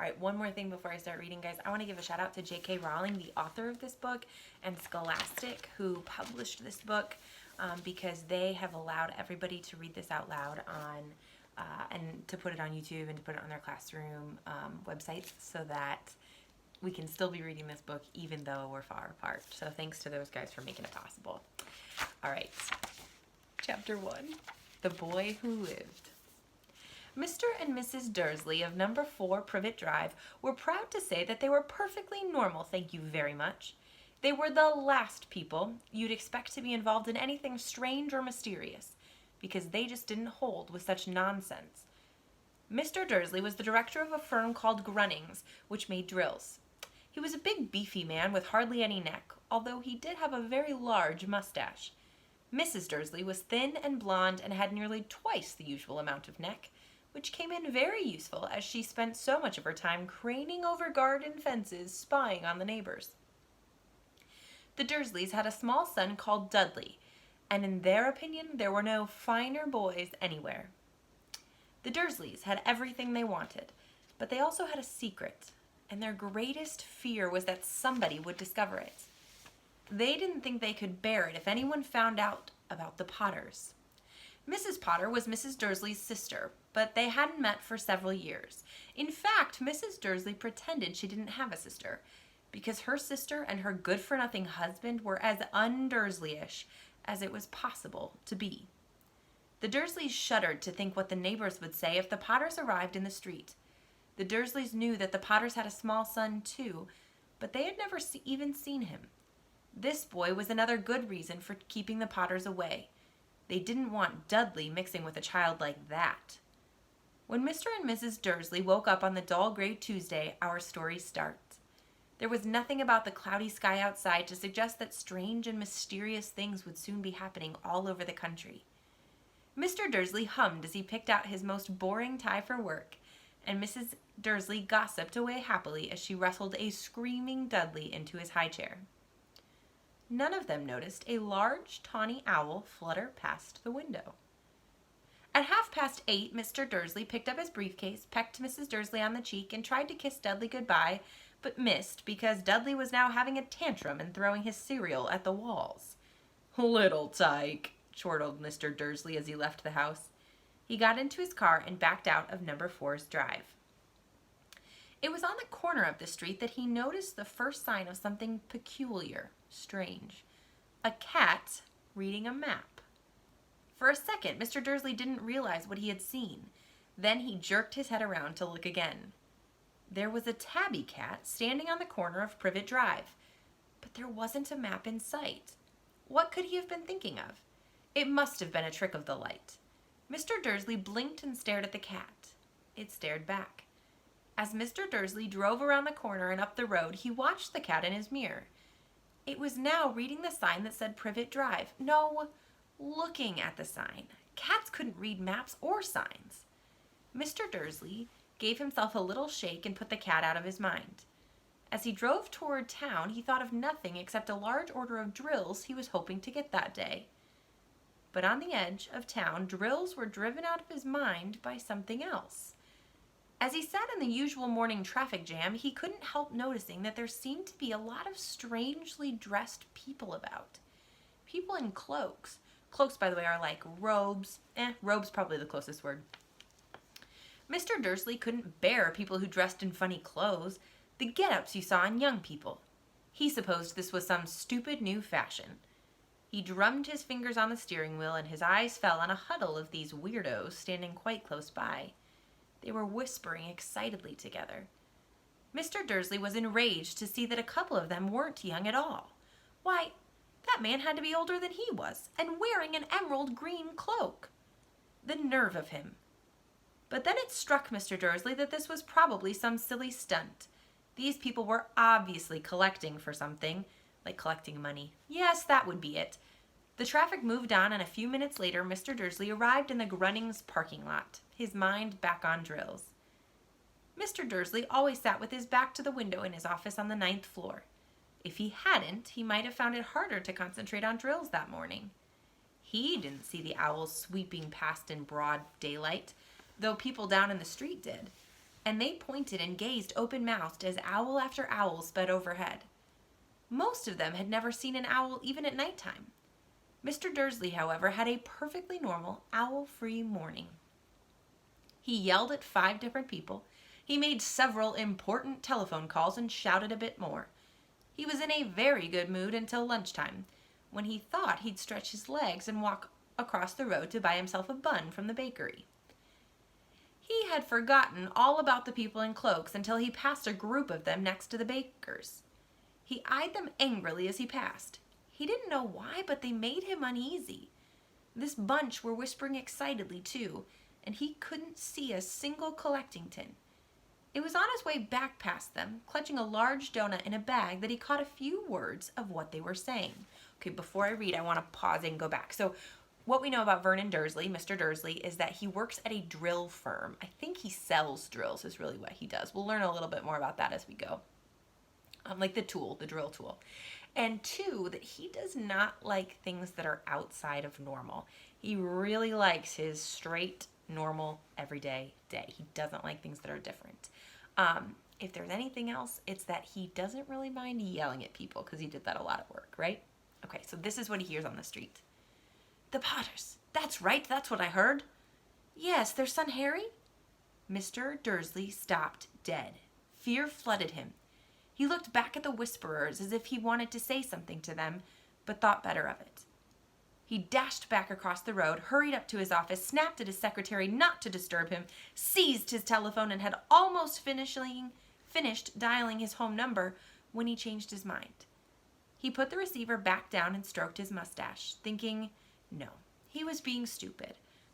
All right, one more thing before I start reading, guys. I want to give a shout out to J.K. Rowling, the author of this book, and Scholastic, who published this book, because they have allowed everybody to read this out loud on, and to put it on YouTube and to put it on their classroom websites so that we can still be reading this book even though we're far apart. So thanks to those guys for making it possible. All right, Chapter 1, The Boy Who Lived. Mr. and Mrs. Dursley of number 4 Privet Drive were proud to say that they were perfectly normal, thank you very much. They were the last people you'd expect to be involved in anything strange or mysterious, because they just didn't hold with such nonsense. Mr. Dursley was the director of a firm called Grunnings, which made drills. He was a big beefy man with hardly any neck, although he did have a very large mustache. Mrs. Dursley was thin and blonde and had nearly twice the usual amount of neck, which came in very useful as she spent so much of her time craning over garden fences spying on the neighbors. The Dursleys had a small son called Dudley, and in their opinion there were no finer boys anywhere. The Dursleys had everything they wanted, but they also had a secret, and their greatest fear was that somebody would discover it. They didn't think they could bear it if anyone found out about the Potters. Mrs. Potter was Mrs. Dursley's sister, but they hadn't met for several years. In fact, Mrs. Dursley pretended she didn't have a sister, because her sister and her good-for-nothing husband were as un-Dursleyish as it was possible to be. The Dursleys shuddered to think what the neighbors would say if the Potters arrived in the street. The Dursleys knew that the Potters had a small son, too, but they had never even seen him. This boy was another good reason for keeping the Potters away. They didn't want Dudley mixing with a child like that. When Mr. and Mrs. Dursley woke up on the dull gray Tuesday, our story starts. There was nothing about the cloudy sky outside to suggest that strange and mysterious things would soon be happening all over the country. Mr. Dursley hummed as he picked out his most boring tie for work, and Mrs. Dursley gossiped away happily as she wrestled a screaming Dudley into his high chair. None of them noticed a large tawny owl flutter past the window. At 8:30, Mr. Dursley picked up his briefcase, pecked Mrs. Dursley on the cheek, and tried to kiss Dudley goodbye, but missed because Dudley was now having a tantrum and throwing his cereal at the walls. "Little tyke," chortled Mr. Dursley as he left the house. He got into his car and backed out of number 4's drive. It was on the corner of the street that he noticed the first sign of something peculiar, strange. A cat reading a map. For a second, Mr. Dursley didn't realize what he had seen. Then he jerked his head around to look again. There was a tabby cat standing on the corner of Privet Drive, but there wasn't a map in sight. What could he have been thinking of? It must have been a trick of the light. Mr. Dursley blinked and stared at the cat. It stared back. As Mr. Dursley drove around the corner and up the road, he watched the cat in his mirror. It was now reading the sign that said Privet Drive. No, looking at the sign. Cats couldn't read maps or signs. Mr. Dursley gave himself a little shake and put the cat out of his mind. As he drove toward town, he thought of nothing except a large order of drills he was hoping to get that day. But on the edge of town, drills were driven out of his mind by something else. As he sat in the usual morning traffic jam, he couldn't help noticing that there seemed to be a lot of strangely dressed people about. People in cloaks. Cloaks, by the way, are like robes. Robes probably the closest word. Mr. Dursley couldn't bear people who dressed in funny clothes, the get-ups you saw in young people. He supposed this was some stupid new fashion. He drummed his fingers on the steering wheel, and his eyes fell on a huddle of these weirdos standing quite close by. They were whispering excitedly together. Mr. Dursley was enraged to see that a couple of them weren't young at all. Why, that man had to be older than he was, and wearing an emerald green cloak. The nerve of him. But then it struck Mr. Dursley that this was probably some silly stunt. These people were obviously collecting for something, like collecting money. Yes, that would be it. The traffic moved on, and a few minutes later, Mr. Dursley arrived in the Grunnings parking lot, his mind back on drills. Mr. Dursley always sat with his back to the window in his office on the 9th floor. If he hadn't, he might have found it harder to concentrate on drills that morning. He didn't see the owls sweeping past in broad daylight, though people down in the street did. and they pointed and gazed open-mouthed as owl after owl sped overhead. Most of them had never seen an owl even at nighttime. Mr. Dursley, however, had a perfectly normal, owl-free morning. He yelled at 5 different people. He made several important telephone calls and shouted a bit more. He was in a very good mood until lunchtime, when he thought he'd stretch his legs and walk across the road to buy himself a bun from the bakery. He had forgotten all about the people in cloaks until he passed a group of them next to the baker's. He eyed them angrily as he passed. He didn't know why, but they made him uneasy. This bunch were whispering excitedly, too, and he couldn't see a single collecting tin. It was on his way back past them, clutching a large donut in a bag, that he caught a few words of what they were saying. Okay, before I read, I want to pause and go back. So what we know about Vernon Dursley, Mr. Dursley, is that he works at a drill firm. I think he sells drills is really what he does. We'll learn a little bit more about that as we go. Like the drill tool. And 2, that he does not like things that are outside of normal. He really likes his straight, normal, everyday day. He doesn't like things that are different. If there's anything else, it's that he doesn't really mind yelling at people because he did that a lot at work, right? Okay, so this is what he hears on the street. The Potters. That's right, that's what I heard. Yes, their son Harry? Mr. Dursley stopped dead. Fear flooded him. He looked back at the whisperers as if he wanted to say something to them, but thought better of it. He dashed back across the road, hurried up to his office, snapped at his secretary not to disturb him, seized his telephone, and had almost finished dialing his home number when he changed his mind. He put the receiver back down and stroked his mustache, thinking, no, he was being stupid.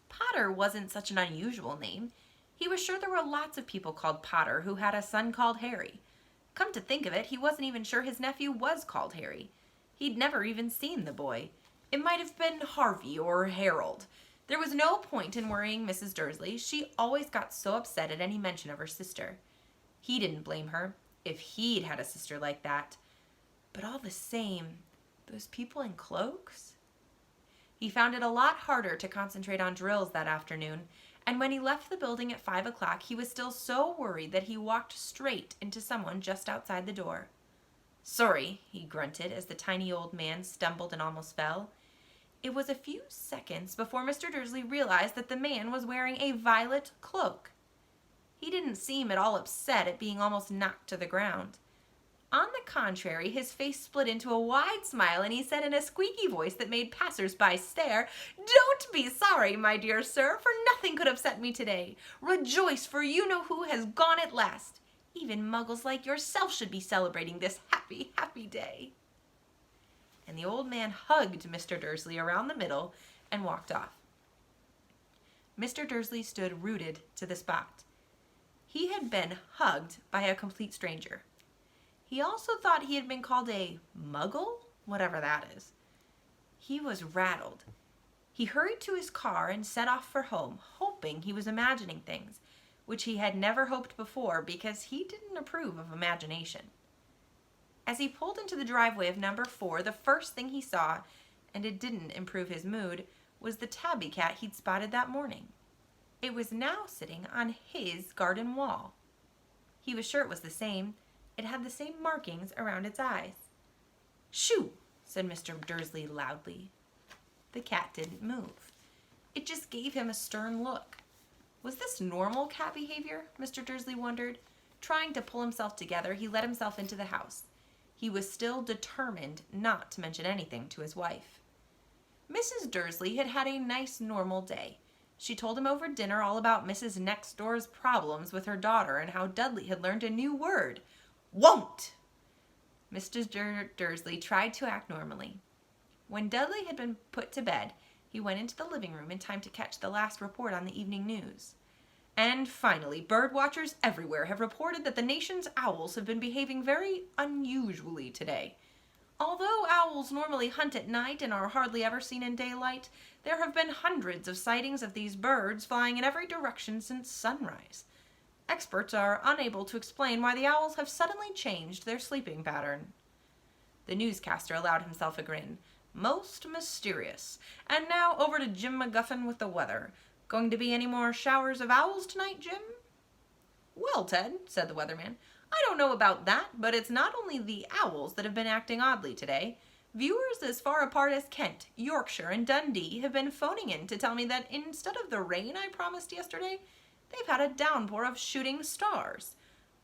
Potter wasn't such an unusual name. He was sure there were lots of people called Potter who had a son called Harry. Come to think of it, he wasn't even sure his nephew was called Harry. He'd never even seen the boy. It might have been Harvey or Harold. There was no point in worrying Mrs. Dursley. She always got so upset at any mention of her sister. He didn't blame her, if he'd had a sister like that. But all the same, those people in cloaks? He found it a lot harder to concentrate on drills that afternoon, and when he left the building at 5 o'clock, he was still so worried that he walked straight into someone just outside the door. Sorry, he grunted as the tiny old man stumbled and almost fell. It was a few seconds before Mr. Dursley realized that the man was wearing a violet cloak. He didn't seem at all upset at being almost knocked to the ground. On the contrary, his face split into a wide smile, and he said in a squeaky voice that made passers-by stare, "Don't be sorry, my dear sir, for nothing could upset me today. Rejoice, for you know who has gone at last. Even muggles like yourself should be celebrating this happy, happy day." And the old man hugged Mr. Dursley around the middle and walked off. Mr. Dursley stood rooted to the spot. He had been hugged by a complete stranger. He also thought he had been called a muggle, whatever that is. He was rattled. He hurried to his car and set off for home, hoping he was imagining things, which he had never hoped before because he didn't approve of imagination. As he pulled into the driveway of number 4, the first thing he saw, and it didn't improve his mood, was the tabby cat he'd spotted that morning. It was now sitting on his garden wall. He was sure it was the same. It had the same markings around its eyes. "Shoo!" said Mr. Dursley loudly. The cat didn't move. It just gave him a stern look. Was this normal cat behavior? Mr. Dursley wondered. Trying to pull himself together, he let himself into the house. He was still determined not to mention anything to his wife. Mrs. Dursley had had a nice normal day. She told him over dinner all about Mrs. Next Door's problems with her daughter and how Dudley had learned a new word, won't. Mr. Dursley tried to act normally. When Dudley had been put to bed, he went into the living room in time to catch the last report on the evening news. And finally, bird watchers everywhere have reported that the nation's owls have been behaving very unusually today. Although owls normally hunt at night and are hardly ever seen in daylight, there have been hundreds of sightings of these birds flying in every direction since sunrise. Experts are unable to explain why the owls have suddenly changed their sleeping pattern. The newscaster allowed himself a grin. Most mysterious. And now over to Jim McGuffin with the weather. Going to be any more showers of owls tonight, Jim? "Well, Ted," said the weatherman, "I don't know about that, but it's not only the owls that have been acting oddly today. Viewers as far apart as Kent, Yorkshire, and Dundee have been phoning in to tell me that instead of the rain I promised yesterday, they've had a downpour of shooting stars.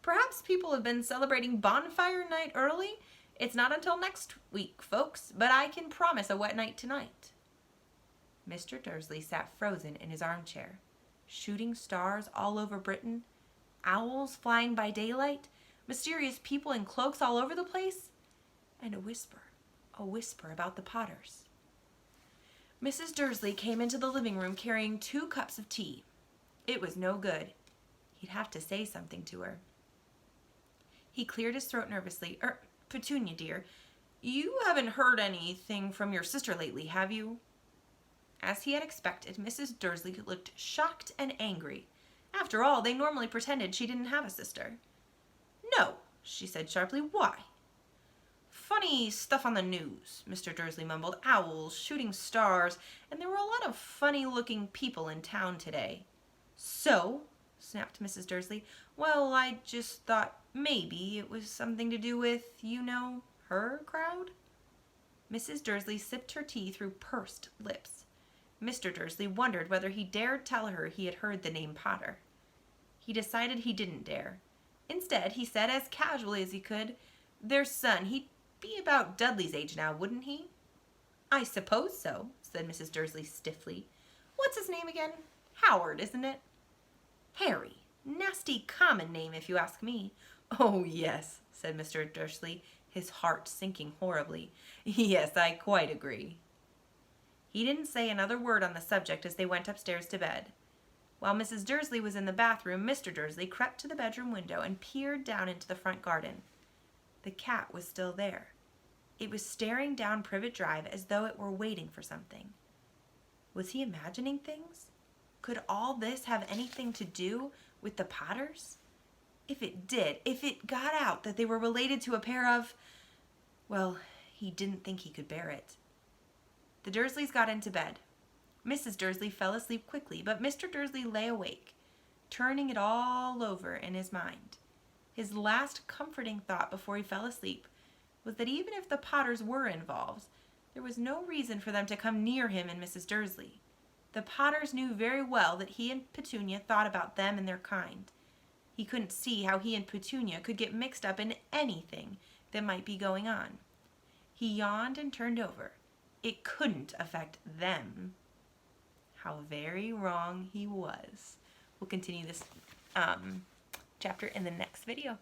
Perhaps people have been celebrating bonfire night early. It's not until next week, folks, but I can promise a wet night tonight." Mr. Dursley sat frozen in his armchair. Shooting stars all over Britain, owls flying by daylight, mysterious people in cloaks all over the place, and a whisper about the Potters. Mrs. Dursley came into the living room carrying 2 cups of tea. It was no good. He'd have to say something to her. He cleared his throat nervously. Petunia, dear, you haven't heard anything from your sister lately, have you?" As he had expected, Mrs. Dursley looked shocked and angry. After all, they normally pretended she didn't have a sister. "No," she said sharply. "Why?" "Funny stuff on the news," Mr. Dursley mumbled. "Owls, shooting stars, and there were a lot of funny-looking people in town today." "So?" snapped Mrs. Dursley. "Well, I just thought maybe it was something to do with, her crowd." Mrs. Dursley sipped her tea through pursed lips. Mr. Dursley wondered whether he dared tell her he had heard the name Potter. He decided he didn't dare. Instead, he said as casually as he could, "Their son, he'd be about Dudley's age now, wouldn't he?" "I suppose so," said Mrs. Dursley stiffly. "What's his name again? Howard, isn't it?" "Harry. Nasty common name, if you ask me." "Oh, yes," said Mr. Dursley, his heart sinking horribly. "Yes, I quite agree." He didn't say another word on the subject as they went upstairs to bed. While Mrs. Dursley was in the bathroom, Mr. Dursley crept to the bedroom window and peered down into the front garden. The cat was still there. It was staring down Privet Drive as though it were waiting for something. Was he imagining things? Could all this have anything to do with the Potters? If it did, if it got out that they were related to a pair of... Well, he didn't think he could bear it. The Dursleys got into bed. Mrs. Dursley fell asleep quickly, but Mr. Dursley lay awake, turning it all over in his mind. His last comforting thought before he fell asleep was that even if the Potters were involved, there was no reason for them to come near him and Mrs. Dursley. The Potters knew very well that he and Petunia thought about them and their kind. He couldn't see how he and Petunia could get mixed up in anything that might be going on. He yawned and turned over. It couldn't affect them. How very wrong he was. We'll continue this chapter in the next video.